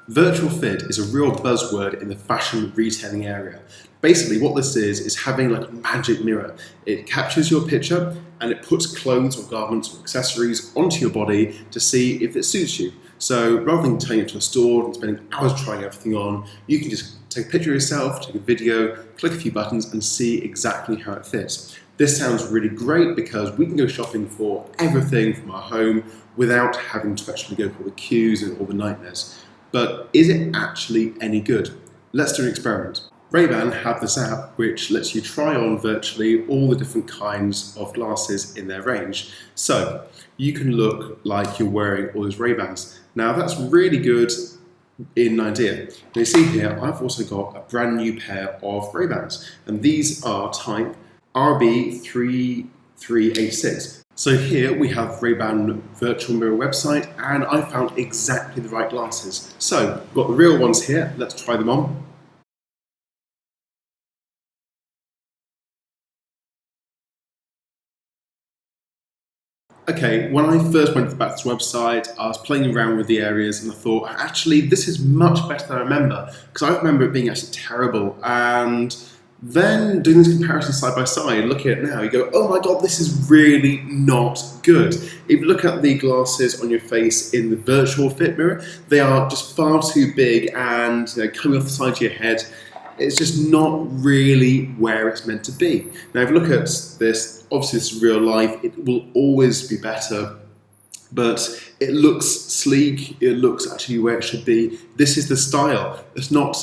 Virtual fit is a real buzzword in the fashion retailing area. Basically what this is having like a magic mirror. It captures your picture and it puts clothes or garments or accessories onto your body to see if it suits you. So rather than taking it to a store and spending hours trying everything on, you can just take a picture of yourself, take a video, click a few buttons and see exactly how it fits. This sounds really great because we can go shopping for everything from our home without having to actually go through the queues and all the nightmares. But is it actually any good? Let's do an experiment. Ray-Ban have this app which lets you try on virtually all the different kinds of glasses in their range. So you can look like you're wearing all those Ray-Bans. Now that's really good in an idea. Now you see here, I've also got a brand new pair of Ray-Bans, and these are type RB3386. So here we have Ray-Ban virtual mirror website, and I found exactly the right glasses. So we've got the real ones here, let's try them on. Okay, when I first went back to this website, I was playing around with the areas and I thought, actually, this is much better than I remember, because I remember it being actually terrible. And then doing this comparison side by side, looking at it now, you go, oh my God, this is really not good. If you look at the glasses on your face in the virtual fit mirror, they are just far too big and coming off the side of your head. It's just not really where it's meant to be. Now, if you look at this, obviously this is real life, it will always be better, but it looks sleek, it looks actually where it should be. This is the style. It's not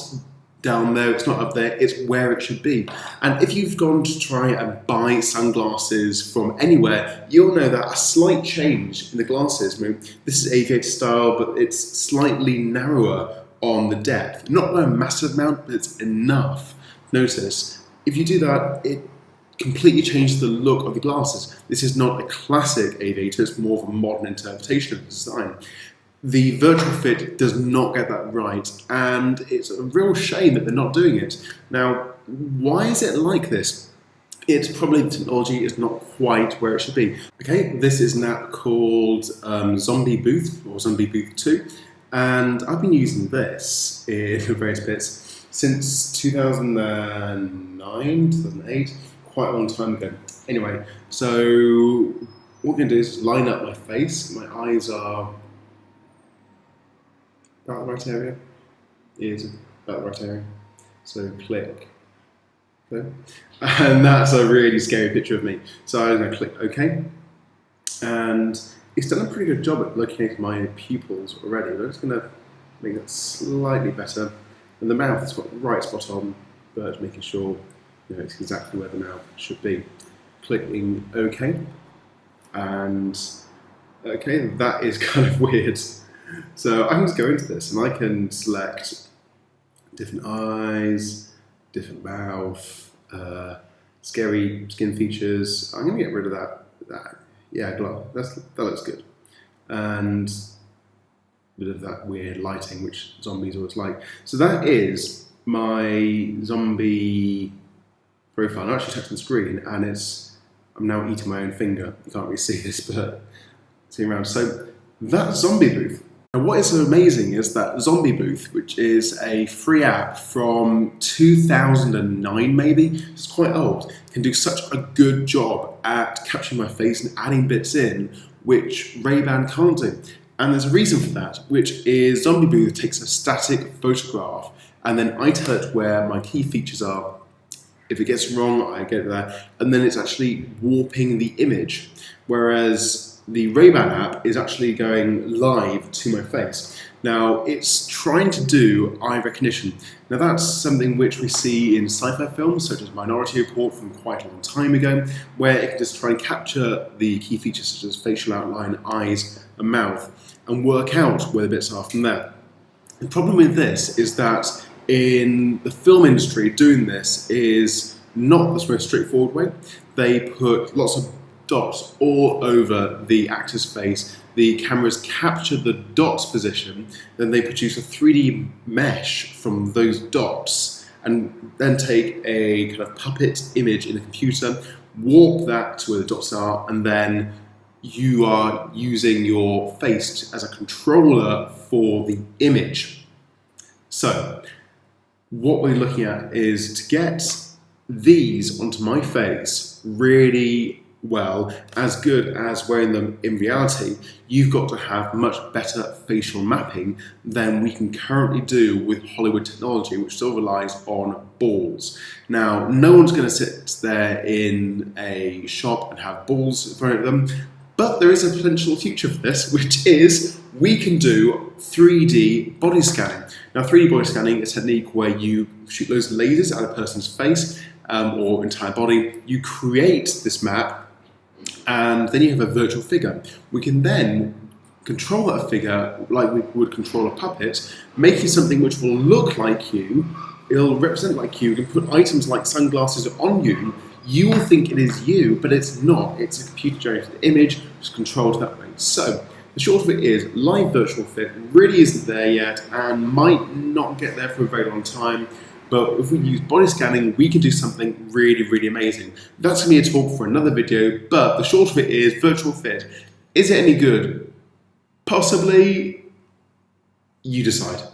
down there, it's not up there, it's where it should be. And if you've gone to try and buy sunglasses from anywhere, you'll know that a slight change in the glasses, I mean, this is aviator style, but it's slightly narrower on the depth. Not by a massive amount, but it's enough. Notice, if you do that, it completely changes the look of the glasses. This is not a classic aviator, it's more of a modern interpretation of the design. The virtual fit does not get that right, and it's a real shame that they're not doing it. Now, why is it like this? It's probably the technology is not quite where it should be. Okay, this is an app called Zombie Booth, or Zombie Booth 2. And I've been using this in various bits since 2009, 2008, quite a long time ago. Anyway, so what we're going to do is line up my face. My eyes are about the right area, ears about the right area. So click there. And that's a really scary picture of me. So I'm going to click OK. And it's done a pretty good job at locating my pupils already, but I'm just going to make that slightly better. And the mouth is got right spot on, but making sure it's exactly where the mouth should be. Clicking OK, and OK, that is kind of weird. So I can just go into this and I can select different eyes, different mouth, scary skin features. I'm going to get rid of that. Yeah, glow. That looks good. And a bit of that weird lighting, which zombies always like. So that is my zombie profile. I actually touched the screen, and I'm now eating my own finger. You can't really see this, but see around. So that's Zombie Booth. And what is so amazing is that Zombie Booth, which is a free app from 2009 maybe, it's quite old, can do such a good job at capturing my face and adding bits in, which Ray-Ban can't do. And there's a reason for that, which is Zombie Booth takes a static photograph and then I tell it where my key features are. If it gets wrong, I get there, and then it's actually warping the image. Whereas the Ray-Ban app is actually going live to my face. Now, it's trying to do eye recognition. Now, that's something which we see in sci-fi films, such as Minority Report from quite a long time ago, where it can just try and capture the key features such as facial outline, eyes, and mouth, and work out where the bits are from there. The problem with this is that in the film industry, doing this is not the most straightforward way. They put lots of dots all over the actor's face. The cameras capture the dots position, then they produce a 3D mesh from those dots, and then take a kind of puppet image in a computer, warp that to where the dots are, and then you are using your face as a controller for the image. So what we're looking at is to get these onto my face really well, as good as wearing them in reality, you've got to have much better facial mapping than we can currently do with Hollywood technology, which still relies on balls. Now, no one's going to sit there in a shop and have balls thrown at them, but there is a potential future for this, which is we can do 3D body scanning. Now, 3D body scanning is a technique where you shoot loads of lasers at a person's face or entire body. You create this map, and then you have a virtual figure. We can then control that figure like we would control a puppet, making something which will look like you, it'll represent like you, you can put items like sunglasses on you. You will think it is you, but it's not. It's a computer-generated image, which is controlled that way. So, the short of it is, live virtual fit really isn't there yet, and might not get there for a very long time. But if we use body scanning, we can do something really, really amazing. That's going to be a talk for another video, but the short of it is, virtual fit. Is it any good? Possibly. You decide.